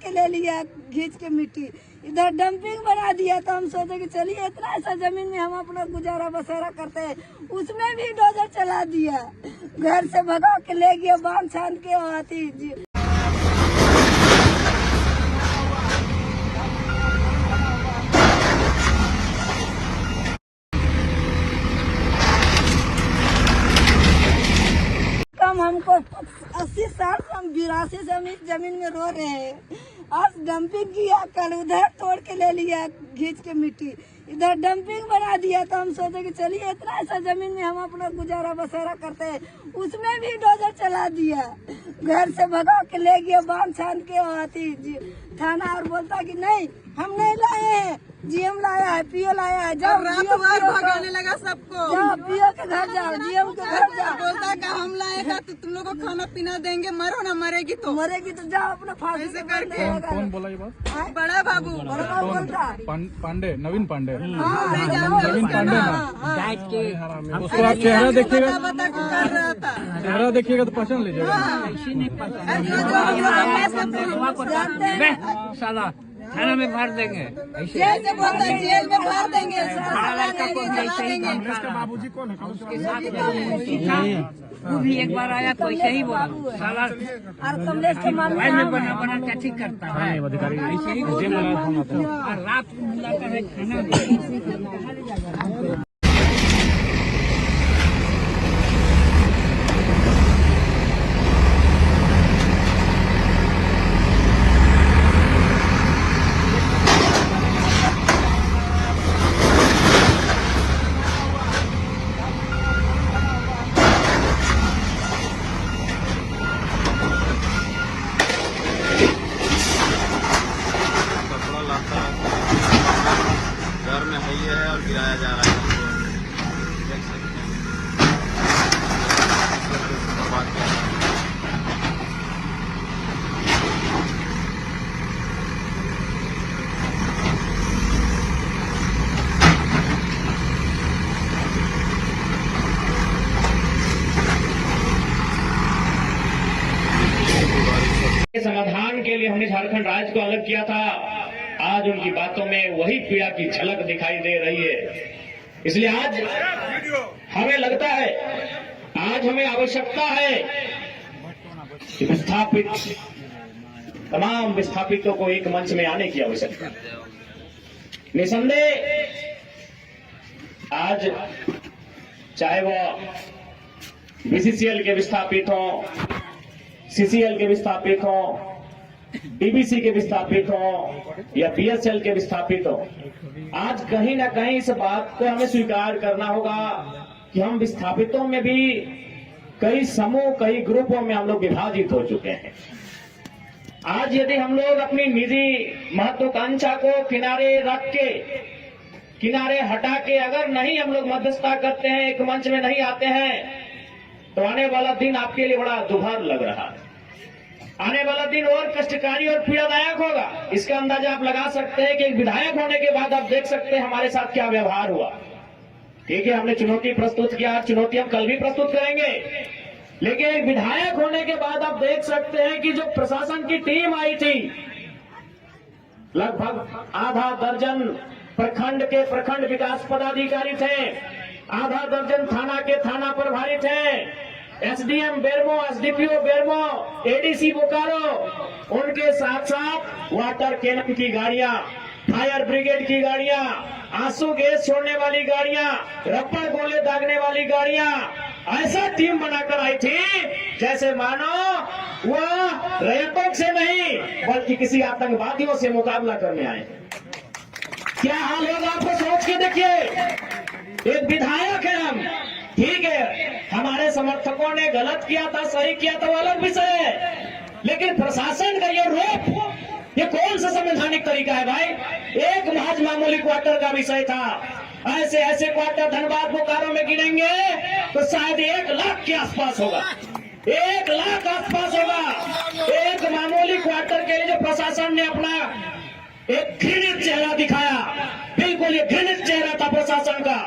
के ले लिया खींच के मिट्टी, इधर डंपिंग बना दिया। तो हम सोचे कि चलिए इतना ऐसा जमीन में हम अपना गुजारा बसेरा करते हैं, उसमें भी डोजर चला दिया, घर से भगा के ले गया, बांध छान के आती जी। हमको 80 साल से हम 82 से हम इस जमीन में रो रहे हैं। आज डंपिंग किया, कल उधर तोड़ के ले लिया खींच के मिट्टी, इधर डंपिंग बना दिया। तो हम सोचे कि चलिए इतना ऐसा जमीन में हम अपना गुजारा बसेरा करते हैं, उसमें भी डोजर चला दिया, घर से भगा के ले गया, बांध छान के आती जी थाना। और बोलता कि नहीं हम नहीं लाए हैं, जीएम लाया है, पीओ लाया है। जब रात भर भगाने लगा सबको, जाओ पीओ के घर जाओ, जीएम के घर जाओ। बोलता है हम लाएगा तो तुम लोग को खाना पीना देंगे, मरो ना, मरेगी तो जाओ अपना फांसी से करके। कौन बोला ये बात? बड़ा बाबू बोलता पांडे, नवीन पांडे। नवीन पांडे ना, उसको आप चेहरा देखिएगा, चेहरा देखिएगा तो पहचान लीजिएगा। साला थाना में भर देंगे, जेल में भर देंगे। बाबूजी कौन है? उसके साथ वो भी एक बार आया तो ऐसे ही बोला, साला कमलेश के मामले में बना क्या ठीक करता है, ऐसे ही और रात को बुलाता है खाना। घर में है और गिराया जा रहा है, देख सकते हैं। समाधान के लिए हमने झारखंड राज्य को अलग किया था, आज उनकी बातों में वही पीड़ा की झलक दिखाई दे रही है। इसलिए आज हमें लगता है, आज हमें आवश्यकता है कि विस्थापित तमाम विस्थापितों को एक मंच में आने की आवश्यकता है। निसंदेह आज चाहे वह बीसीसीएल के विस्थापित हों, सीसीएल के विस्थापित हों, डीबीसी के विस्थापित हों या बीएसएल के विस्थापित हों, आज कहीं ना कहीं इस बात को हमें स्वीकार करना होगा कि हम विस्थापितों में भी कई समूह, कई ग्रुपों में हम लोग विभाजित हो चुके हैं। आज यदि हम लोग अपनी निजी महत्वाकांक्षा को किनारे रख के, किनारे हटा के अगर नहीं हम लोग मध्यस्थता करते हैं, एक मंच में नहीं आते हैं, तो आने वाला दिन आपके लिए बड़ा दुभर लग रहा है। आने वाला दिन और कष्टकारी और पीड़ादायक होगा। इसका अंदाजा आप लगा सकते हैं कि एक विधायक होने के बाद आप देख सकते हैं हमारे साथ क्या व्यवहार हुआ। ठीक है, हमने चुनौती प्रस्तुत किया, चुनौती हम कल भी प्रस्तुत करेंगे, लेकिन एक विधायक होने के बाद आप देख सकते हैं कि जो प्रशासन की टीम आई थी, लगभग आधा दर्जन प्रखंड के प्रखंड विकास पदाधिकारी थे, आधा दर्जन थाना के थाना प्रभारी थे, SDM Bermo, SDPO Bermo, ADC Bokaro, उनके साथ साथ वाटर कैनन की गाड़ियां, फायर ब्रिगेड की गाड़ियां, आंसू गैस छोड़ने वाली गाड़ियां, रबड़ गोले दागने वाली गाड़ियां, ऐसा टीम बनाकर आई थी जैसे मानो वह रैपक से नहीं बल्कि किसी आतंकवादियों से मुकाबला करने आए। क्या हाल होगा आपको सोच के देखिए। एक विधायक है हम, ठीक है, हमारे समर्थकों ने गलत किया था, सही किया था, वो अलग विषय है, लेकिन प्रशासन का ये रोक, ये कौन सा संवैधानिक तरीका है भाई। एक महज मामूली क्वार्टर का विषय था, ऐसे ऐसे क्वार्टर धनबाद बोकारो में गिनेंगे तो शायद 1 लाख के आसपास होगा, 1 लाख आसपास होगा। एक मामूली क्वार्टर के लिए जो प्रशासन ने अपना एक घृणित चेहरा दिखाया, बिल्कुल ये घृणित चेहरा था प्रशासन का।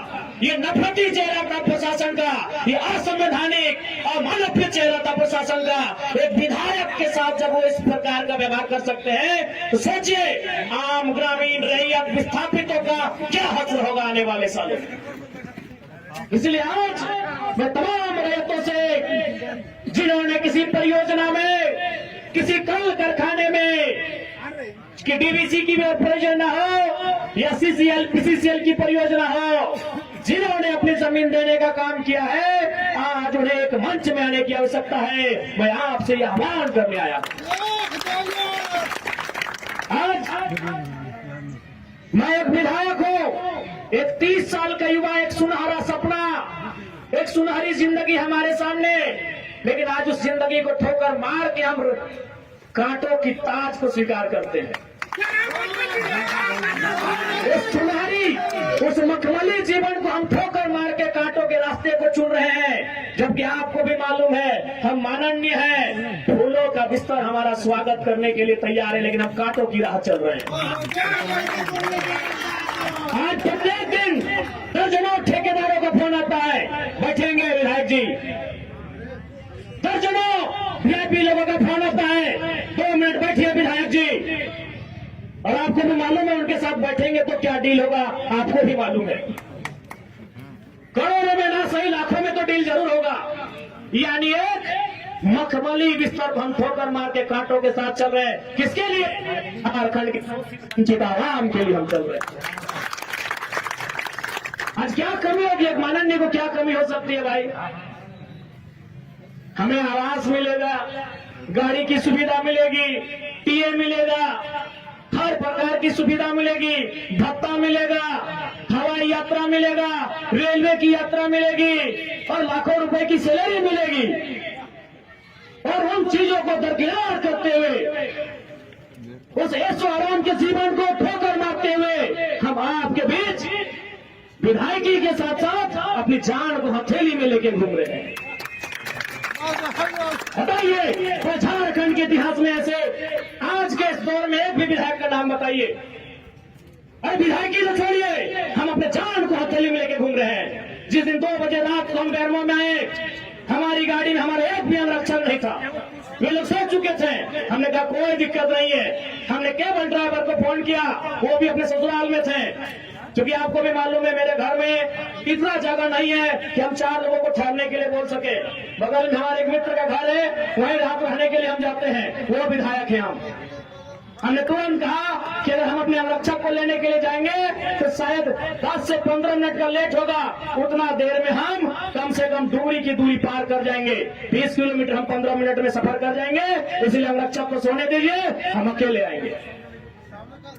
ये नफरती चेहरा था प्रशासन का, ये असंवैधानिक और मानवीय चेहरा था प्रशासन का। एक विधायक के साथ जब वो इस प्रकार का व्यवहार कर सकते हैं तो सोचिए आम ग्रामीण रैयत विस्थापितों का क्या हश्र होगा आने वाले सालों में। इसलिए आज मैं तमाम रैयतों से जिन्होंने किसी परियोजना में, किसी कल कारखाने में कि डीवीसी की परियोजना हो या पीसीसीएल की परियोजना हो, जिन्होंने अपनी जमीन देने का काम किया है, आज उन्हें एक मंच में आने की आवश्यकता है। मैं आपसे यह आह्वान करने आया। आज मैं एक विधायक हूं, एक 30 साल का युवा, एक सुनहरा सपना, एक सुनहरी जिंदगी हमारे सामने, लेकिन आज उस जिंदगी को ठोकर मार के हम कांटों की ताज को स्वीकार करते हैं। उस सुनहरी, उस मखमली जीवन को हम ठोकर मार के कांटों के रास्ते को चुन रहे हैं, जबकि आपको भी मालूम है हम माननीय हैं, फूलों का बिस्तर हमारा स्वागत करने के लिए तैयार है, लेकिन हम कांटों की राह चल रहे हैं। आज प्रत्येक दिन दर्जनों ठेकेदारों का फोन आता है, बैठेंगे विधायक जी, दर्जनों वीआईपी लोगों का फोन आता है, 2 मिनट बैठिए विधायक जी। और आपको भी मालूम है उनके साथ बैठेंगे तो क्या डील होगा, आपको भी मालूम है। करोड़ों में ना सही लाखों में तो डील जरूर होगा। यानी एक मखमली बिस्तर को हम ठोकर मार के कांटों के साथ चल रहे हैं। किसके लिए? झारखंड के वंचित आवाम के लिए हम चल रहे हैं। आज क्या कमी होगी, एक माननीय को क्या कमी हो सकती है भाई? हमें आवास मिलेगा, गाड़ी की सुविधा मिलेगी, टीए मिलेगा, हर प्रकार की सुविधा मिलेगी, भत्ता मिलेगा, हवाई यात्रा मिलेगा, रेलवे की यात्रा मिलेगी और लाखों रुपए की सैलरी मिलेगी। और उन चीजों को दरकिनार करते हुए, उस ऐशो आराम के जीवन को ठोकर मारते हुए हम आपके बीच विधायकी के साथ साथ अपनी जान को हथेली में लेके घूम रहे हैं। बताइए तो झारखंड के इतिहास में ऐसे आज के इस दौर में एक भी विधायक का नाम बताइए। अरे विधायकी तो छोड़िए, हम अपने जान को हथेली में लेके घूम रहे हैं। जिस दिन 2 बजे रात को हम बेरमो में आए, हमारी गाड़ी में हमारा एक भी अंगरक्षक नहीं था। वे लोग सो चुके थे। हमने कहा कोई दिक्कत नहीं है। हमने केबल ड्राइवर को फोन किया, वो भी अपने ससुराल में थे, क्योंकि आपको भी मालूम है मेरे घर में इतना जगह नहीं है कि हम 4 लोगों को ठहरने के लिए बोल सके। बगल में हमारे एक मित्र का घर है, वहीं रात रहने के लिए हम जाते हैं, वो विधायक है। हमने तुरंत कहा कि अगर हम अपने आरक्षक को लेने के लिए जाएंगे तो शायद 10 से 15 मिनट का लेट होगा, उतना देर में हम कम से कम दूरी की दूरी पार कर जाएंगे। 20 किलोमीटर हम 15 मिनट में सफर कर जाएंगे, इसलिए आरक्षक को सोने दीजिए, हम अकेले आएंगे।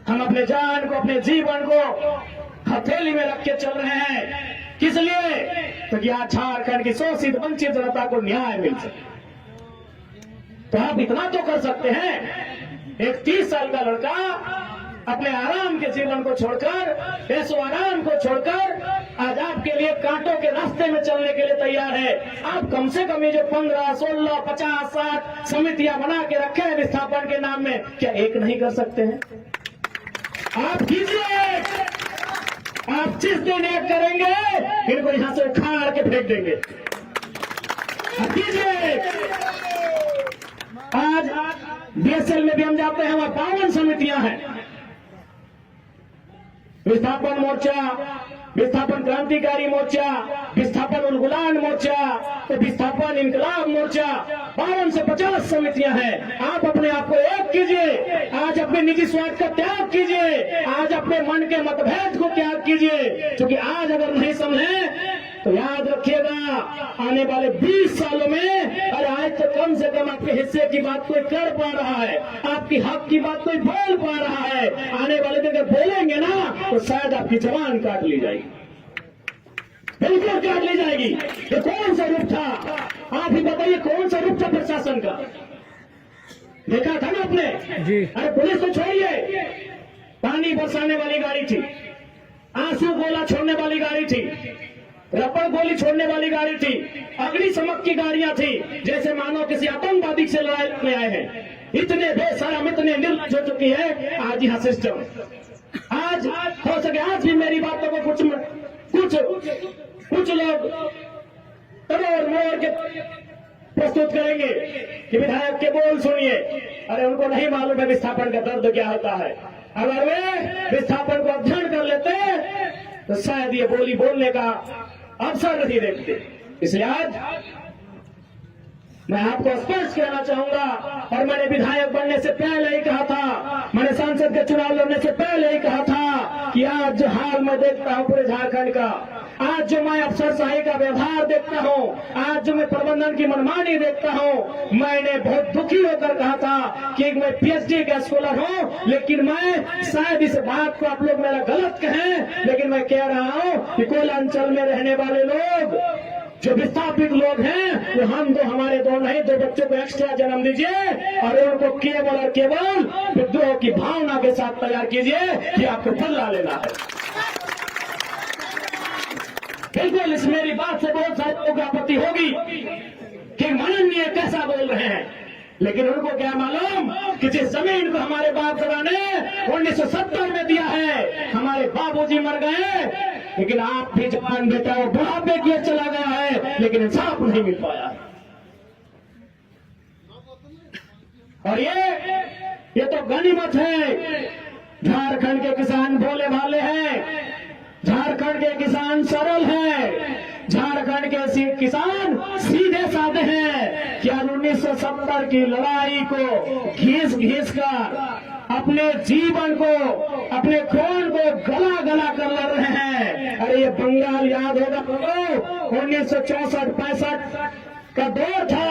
हम अपने जान को, अपने जीवन को हथेली में रख के चल रहे हैं। किस लिए? तो कि आज झारखंड की शोषित वंचित जनता को न्याय मिल सके। तो आप इतना तो कर सकते हैं, एक 30 साल का लड़का अपने आराम के जीवन को छोड़कर, ऐसो आराम को छोड़कर आज आपके लिए कांटों के रास्ते में चलने के लिए तैयार है। आप कम से कम ये जो 15, 16, 50, 60 समितियां बना के रखे हैं विस्थापन के नाम में, क्या एक नहीं कर सकते हैं? आप कीजिए। आप जिस दिन एक करेंगे, इनको यहां से उखाड़ के फेंक देंगे। आप कीजिए। आज बीएसएल में भी हम जाते हैं, वहां 52 समितियां हैं। विस्थापन मोर्चा, विस्थापन क्रांतिकारी मोर्चा, विस्थापन उलगुलान मोर्चा, तो विस्थापन इनकलाब मोर्चा, 52 से 50 समितियां हैं। आप अपने आप को एक कीजिए। आज अपने निजी स्वार्थ का त्याग कीजिए। आज अपने मन के मतभेद को त्याग कीजिए, क्योंकि आज अगर नहीं समझे तो याद रखिएगा आने वाले 20 सालों में, और आज तो कम से कम आपके हिस्से की बात कोई कर पा रहा है, आपकी हक की बात कोई बोल पा रहा है। आने वाले दिन अगर बोलेंगे ना तो शायद आपकी जबान काट ली जाएगी, बिल्कुल काट ली जाएगी। ये कौन सा रूप था? आप ही बताइए, कौन सा रूप था प्रशासन का? देखा था ना आपने जी। अरे पुलिस को छोड़िए, पानी बरसाने वाली गाड़ी थी, आंसू गोला छोड़ने वाली गाड़ी थी, रबड़ गोली छोड़ने वाली गाड़ी थी, अग्निशमक की गाड़ियां थी, जैसे मानो किसी आतंकवादी से लड़ाई में आए हैं। इतने बेशरम, इतने निर्लज हो चुकी है आज यहां सिस्टम। आज हो सके आज भी मेरी बातों को कुछ कुछ लोग तोड़ मोड़ के प्रस्तुत करेंगे कि विधायक के बोल सुनिए। अरे उनको नहीं मालूम है विस्थापन का दर्द क्या होता है। अगर वे विस्थापन को अध्ययन कर लेते तो शायद ये बोली बोलने का अवसर नहीं देखते। इसलिए आज मैं आपको स्पष्ट कहना चाहूंगा, और मैंने विधायक बनने से पहले ही कहा था, मैंने संसद के चुनाव लड़ने से पहले ही कहा था कि आज जो हाल मैं देखता हूं पूरे झारखंड का, आज जो मैं अफसरशाही का व्यवहार देखता हूं, आज जो मैं प्रबंधन की मनमानी देखता हूं, मैंने बहुत दुखी होकर कहा था कि मैं पीएचडी का स्कॉलर हूं, लेकिन मैं शायद इस बात को आप लोग मेरा गलत कहें, लेकिन मैं कह रहा हूं कि कोयला अंचल में रहने वाले लोग जो विस्थापित लोग हैं वो हम दो, हमारे दो नहीं, 2 बच्चों को एक्स्ट्रा जन्म दीजिए और उनको केवल और केवल विद्रोह की भावना के साथ तैयार कीजिए कि आपको बदला लेना है। बिल्कुल इस मेरी बात से बहुत सारे लोगों को आपत्ति होगी कि माननीय कैसा बोल रहे हैं, लेकिन उनको क्या मालूम कि जिस जमीन को हमारे बाप दादा ने 1970 में दिया है, हमारे बाबूजी मर गए, लेकिन आप भी जवान बेटा और बुढ़ापे किए चला गया है, लेकिन इंसाफ नहीं मिल पाया। और ये तो गनीमत है। झारखंड के किसान भोले भाले हैं, झारखंड के किसान सरल हैं, झारखंड के किसान सीधे साधे हैं। क्या 1970 की लड़ाई को घिस कर अपने जीवन को, अपने खून को गला गला कर लड़ रहे हैं। अरे ये बंगाल याद होगा तो 1964-65 का दौर था।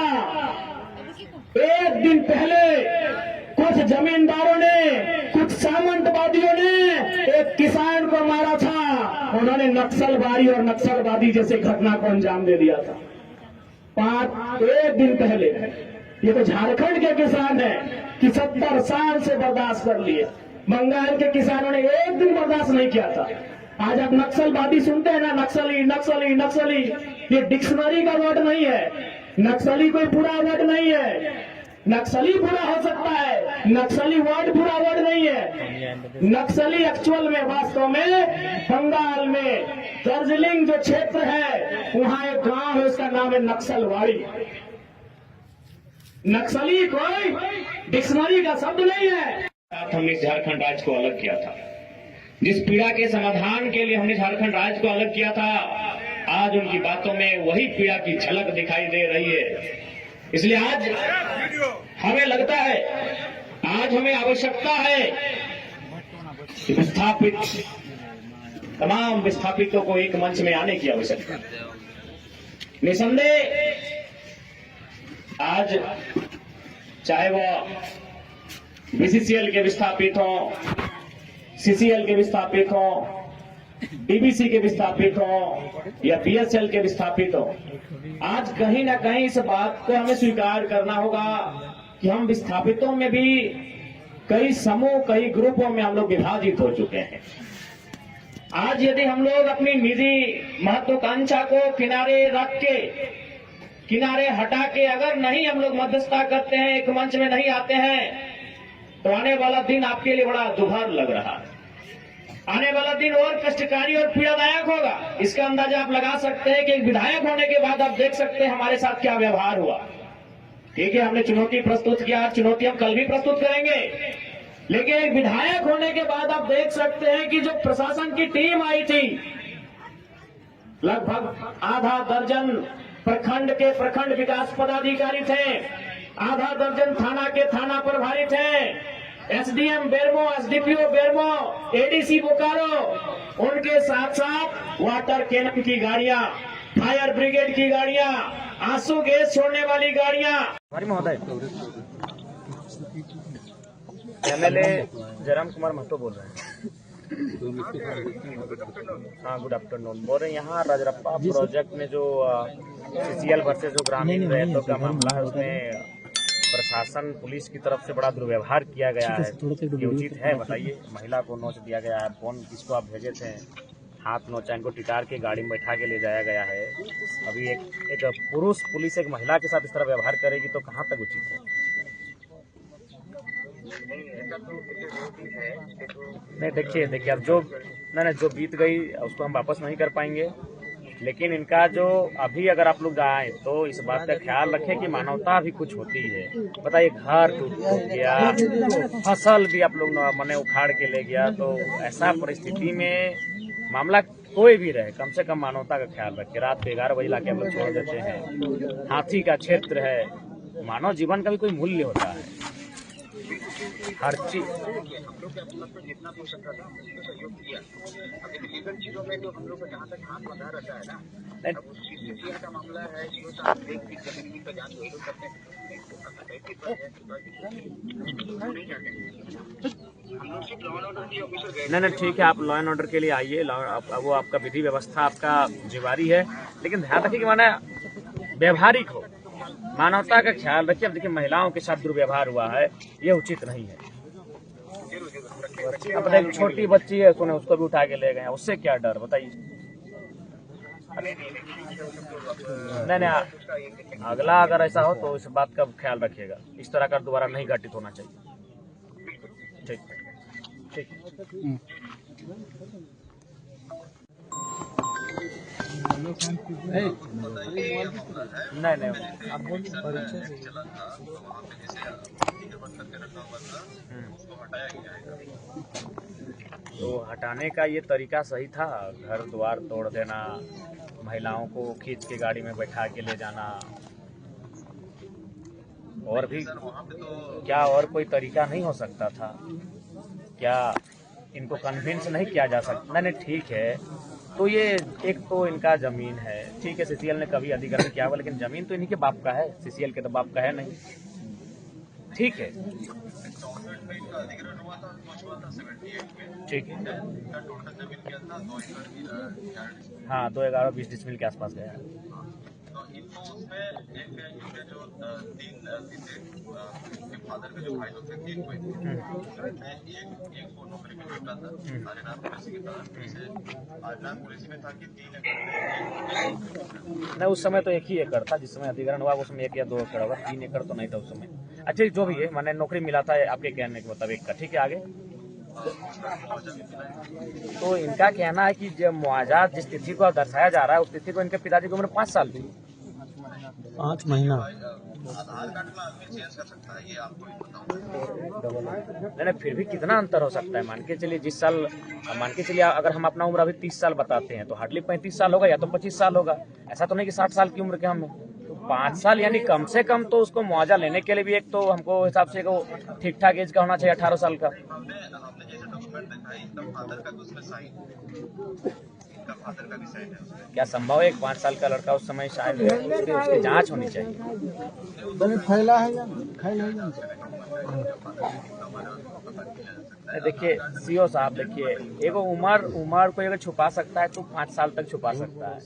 एक दिन पहले कुछ जमींदारों ने, कुछ सामंतवादियों ने एक किसान को मारा था। उन्होंने नक्सलबारी और नक्सलवादी जैसे घटना को अंजाम दे दिया था। एक दिन पहले ये तो झारखंड के किसान हैं कि 70 साल से बर्दाश्त कर लिए। बंगाल के किसानों ने एक दिन बर्दाश्त नहीं किया था। आज आप नक्सलवादी सुनते हैं ना, नक्सली नक्सली नक्सली, ये डिक्शनरी का वर्ड नहीं है। नक्सली कोई बुरा वर्ड नहीं है। नक्सली बुरा हो सकता है, नक्सली वर्ड बुरा वर्ड नहीं है। नक्सली एक्चुअल में, वास्तव में बंगाल में दार्जिलिंग जो क्षेत्र है वहां एक गांव है, उसका नाम है नक्सलवाड़ी। नक्सली कोई डिक्शनरी का शब्द नहीं है। हमने झारखंड राज्य को अलग किया था, जिस पीड़ा के समाधान के लिए हमने झारखंड राज्य को अलग किया था, आज उनकी बातों में वही पीड़ा की झलक दिखाई दे रही है। इसलिए आज हमें लगता है, आज हमें आवश्यकता है कि विस्थापित, तमाम विस्थापितों को एक मंच में आने की आवश्यकता है। निसंदेह आज चाहे वो बीसीसीएल के विस्थापित हों, सीसीएल के विस्थापित हों, डीबीसी के विस्थापित हों या बीएसएल के विस्थापित हों, आज कहीं ना कहीं इस बात को हमें स्वीकार करना होगा कि हम विस्थापितों में भी कई समूह, कई ग्रुपों में हम लोग विभाजित हो चुके हैं। आज यदि हम लोग अपनी निजी महत्वाकांक्षा को किनारे रख के, किनारे हटा के अगर नहीं हम लोग मध्यस्थता करते हैं, एक मंच में नहीं आते हैं, तो आने वाला दिन आपके लिए बड़ा दुभर लग रहा है। आने वाला दिन और कष्टकारी और पीड़ादायक होगा। इसका अंदाजा आप लगा सकते हैं कि एक विधायक होने के बाद आप देख सकते हैं हमारे साथ क्या व्यवहार हुआ। ठीक है, हमने चुनौती प्रस्तुत किया, चुनौती हम कल भी प्रस्तुत करेंगे, लेकिन एक विधायक होने के बाद आप देख सकते हैं कि जो प्रशासन की टीम आई थी, लगभग आधा दर्जन प्रखंड के प्रखंड विकास पदाधिकारी थे, आधा दर्जन थाना के थाना प्रभारी थे, SDM Bermo, SDPO Bermo, ADC Bokaro, उनके साथ साथ वाटर कैनन की गाड़ियां, फायर ब्रिगेड की गाड़ियां, आंसू गैस छोड़ने वाली गाड़ियां। महोदय, एमएलए जयराम कुमार महतो बोल रहे हैं। हाँ, गुड आफ्टरनून। बोल रहे हैं यहाँ राजरप्पा प्रोजेक्ट में जो सीसीएल वर्सेस जो ग्रामीण रैयतों का मामला है, उसमें प्रशासन पुलिस की तरफ से बड़ा दुर्व्यवहार किया गया है। ये उचित है? बताइए। महिला को नोच दिया गया है, फोन किसको आप भेजे थे, हाथ नोचा, इनको टिकार के गाड़ी में बैठा के ले जाया गया है। अभी एक पुरुष पुलिस एक महिला के साथ इस तरह व्यवहार करेगी तो कहाँ तक उचित है? नहीं देखिए अब जो जो बीत गई उसको हम वापस नहीं कर पाएंगे, लेकिन इनका जो अभी अगर आप लोग आए तो इस बात का ख्याल रखें कि मानवता भी कुछ होती है। बताइए, घर टूट गया, फसल भी आप लोग मैंने उखाड़ के ले गया, तो ऐसा परिस्थिति में मामला कोई भी रहे, कम से कम मानवता का ख्याल रखे। रात को 11 बजे लाके आप लोग छोड़ देते हैं, हाथी का क्षेत्र है, मानव जीवन का भी कोई मूल्य होता है, हर चीज। नहीं ठीक है, आप लॉ एंड ऑर्डर के लिए आइए, वो आपका विधि व्यवस्था आपका जिम्मेवारी है, लेकिन ध्यान रखिए कि माने व्यवहारिक हो, मानवता का ख्याल रखिए। अब देखिए, महिलाओं के साथ दुर्व्यवहार हुआ है, ये उचित नहीं है। अपने एक छोटी बच्ची है, सुने उसको भी उठा के ले गए, उससे क्या डर, बताइए। नहीं, अगला अगर ऐसा हो तो इस बात का ख्याल रखिएगा, इस तरह का दोबारा नहीं घटित होना चाहिए। ठीक ठीक। नहीं आप तो हटाने का ये तरीका सही था, घर द्वार तोड़ देना, महिलाओं को खींच के गाड़ी में बैठा के ले जाना, और भी क्या और कोई तरीका नहीं हो सकता था क्या? इनको कन्विंस नहीं किया जा सकता? नहीं ठीक है, तो ये एक तो इनका जमीन है, ठीक है, सीसीएल ने कभी अधिग्रहण किया हुआ, लेकिन जमीन तो इन्हीं के बाप का है, सीसीएल के तो बाप का है नहीं, ठीक है, ठीक है। हाँ, 2,11,20 डिसमिल के आसपास गया है। फादर के जो भाई लोग थे, 3 कोई एक को नौकरी में करता था, आर्यनाथ पुलिस के कारण आर्यनाथ पुलिस में था कि 3 एकड़ नहीं, उस समय तो 1 ही एकड़ था, जिस समय अधिग्रहण हुआ उसमें 1 या 2 एकड़ होगा, 3 एकड़ तो नहीं था उस समय। अच्छा, जो भी है, मैंने नौकरी मिला था आपके कहने के मुताबिक का, ठीक है, आगे। तो इनका कहना है कि जब मुआवजा जिस तिथि को दर्शाया जा रहा है, उस तिथि को इनके पिताजी की उम्र 5 साल थी। 5 महीना आधार कार्ड में आदमी चेंज कर सकता है, ये आपको भी बताऊं। नहीं, फिर भी कितना अंतर हो सकता है? मान के चलिए जिस साल, मान के चलिए अगर हम अपना उम्र अभी 30 साल बताते हैं, तो हार्डली 35 साल होगा या तो 25 साल होगा, ऐसा तो नहीं कि 60 साल की उम्र के हम। तो 5 साल यानी कम से कम तो उसको मुआवजा लेने के लिए भी एक तो हमको हिसाब से ठीक ठाक एज का होना चाहिए, 18 साल का। हमने जैसे डॉक्यूमेंट देखा है, इनका फादर का उसमें साइन, इनका फादर का भी साइन है उसमें। क्या संभव है 5 साल का लड़का उस समय शायद उसकी जांच होनी चाहिए। फैला है या फैला देखिए सीओ साहब, देखिए एगो उम्र को अगर छुपा सकता है तो 5 साल तक छुपा सकता है।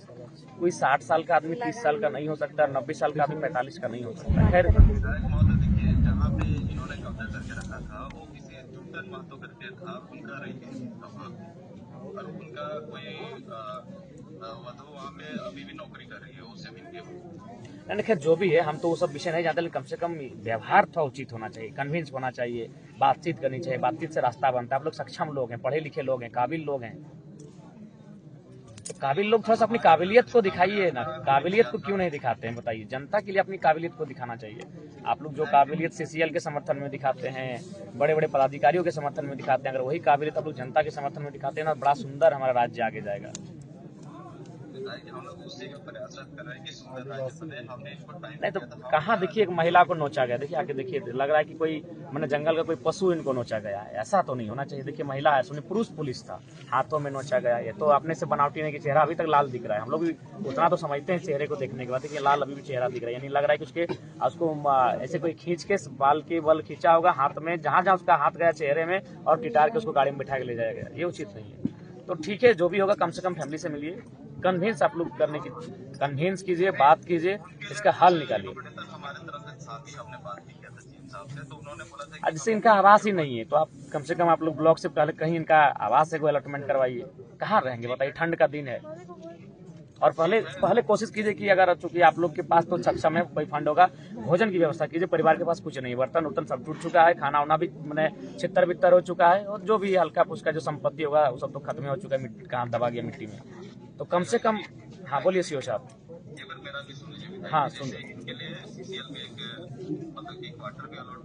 कोई 60 साल का आदमी 30 साल का नहीं हो सकता, 90 साल का आदमी 45 का नहीं हो सकता। खैर, देखिए, जहाँ पे इन्होंने कब्जा करके रखा था वो किसी टूटन महतो करके था, उनका रही और उनका कोई वधु वहाँ पे अभी भी नौकरी कर रही है, उस जमीन के। नहीं खैर, जो भी है, हम तो वो सब विषय नहीं जानते, लेकिन कम से कम व्यवहार थोड़ा उचित होना चाहिए, कन्विंस होना चाहिए, बातचीत करनी चाहिए, बातचीत से रास्ता बनता है। आप लोग सक्षम लोग हैं, पढ़े लिखे लोग हैं, काबिल लोग हैं, तो काबिल लोग थोड़ा सा अपनी काबिलियत को दिखाइए ना। काबिलियत को क्यों नहीं दिखाते हैं, बताइए। जनता के लिए अपनी काबिलियत को दिखाना चाहिए। आप लोग जो काबिलियत सीसीएल के समर्थन में दिखाते हैं, बड़े बड़े पदाधिकारियों के समर्थन में दिखाते हैं, अगर वही काबिलियत आप लोग जनता के समर्थन में दिखाते हैं ना, बड़ा सुंदर हमारा राज्य आगे जाएगा। नहीं तो कहाँ, देखिए एक महिला को नोचा गया, देखिए आके देखिए, लग रहा है कि कोई मैंने जंगल का कोई पशु इनको नोचा गया है। ऐसा तो नहीं होना चाहिए। देखिए महिला है, सुनिए पुरुष पुलिस था, हाथों में नोचा गया। ये तो अपने से बनावटी नहीं कि चेहरा अभी तक लाल दिख रहा है। हम लोग भी उतना तो समझते हैं चेहरे को देखने के बाद, देखिए लाल अभी भी चेहरा दिख रहा है, यानी लग रहा है कि उसको ऐसे कोई खींच के बाल के बल खींचा होगा हाथ में, जहाँ जहाँ उसका हाथ गया चेहरे में, और टिटार के उसको गाड़ी में बैठा के ले जाया गया। ये उचित नहीं है। तो ठीक है, जो भी होगा कम से कम फैमिली से मिलिए, कन्विंस आप लोग करने की कन्विंस कीजिए, बात कीजिए, इसका हल निकालिए। जैसे इनका आवास ही नहीं है, तो आप कम से कम आप लोग ब्लॉक से पहले कहीं इनका आवास से कोई अलॉटमेंट करवाइए। कहाँ रहेंगे बताइए, ठंड का दिन है, और पहले कोशिश कीजिए कि अगर चूंकि आप लोग के पास तो सक्षम है, कोई फंड होगा, भोजन की व्यवस्था कीजिए। परिवार के पास कुछ नहीं, बर्तन उर्तन सब टूट चुका है, खाना वाना भी मैंने छितर बितर हो चुका है, और जो भी हल्का फुल्का जो संपत्ति होगा वो सब तो खत्म हो चुका है, मिट्टी कहाँ दबा गया मिट्टी में। तो कम से कम, हाँ बोलिए सीओ साहब। हाँ सुन इनके लिए सीसीएल में एक मतलब कि क्वार्टर के अलॉट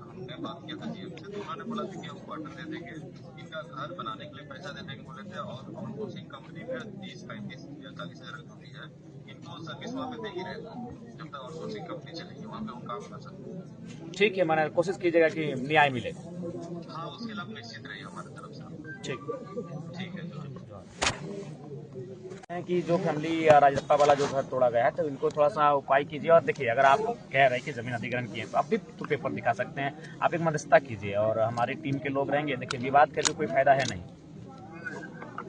हमने बात किया था जीएम से, तो उन्होंने बोला था कि हम क्वार्टर दे देंगे, इनका घर बनाने के लिए पैसा दे देंगे बोले थे। और आउटसोर्सिंग कंपनी में 30, 35 या 40 हज़ार होती है, इनको सर्विस वहाँ पे दे ही रहेगा जब तक आउटसोर्सिंग कंपनी चलेगी, वहाँ पे वो काम कर सकते। ठीक है, मैंने कोशिश कीजिएगा कि न्याय मिले। हाँ, उसके लिए आप निश्चित रहिए हमारी तरफ से। ठीक है जो है कि जो फैमिली राजरप्पा वाला जो घर तोड़ा गया है, तो इनको थोड़ा सा उपाय कीजिए। और देखिए, अगर आप कह रहे हैं कि जमीन अधिग्रहण किए तो आप भी तो पेपर दिखा सकते हैं, आप एक मध्यस्थता कीजिए और हमारी टीम के लोग रहेंगे। देखिए, विवाद करके कोई फायदा है नहीं,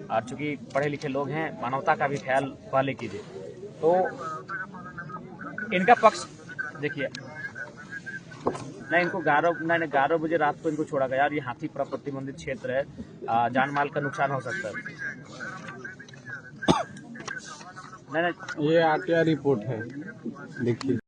और चूंकि पढ़े लिखे लोग हैं, मानवता का भी ख्याल पहले कीजिए। तो इनका पक्ष देखिए, नहीं इनको 11 बजे रात को इनको छोड़ा गया, और ये हाथीपुरा प्रतिबंधित क्षेत्र है, जान माल का नुकसान हो सकता है। नहीं, ये आरटीआई रिपोर्ट है, देखिए।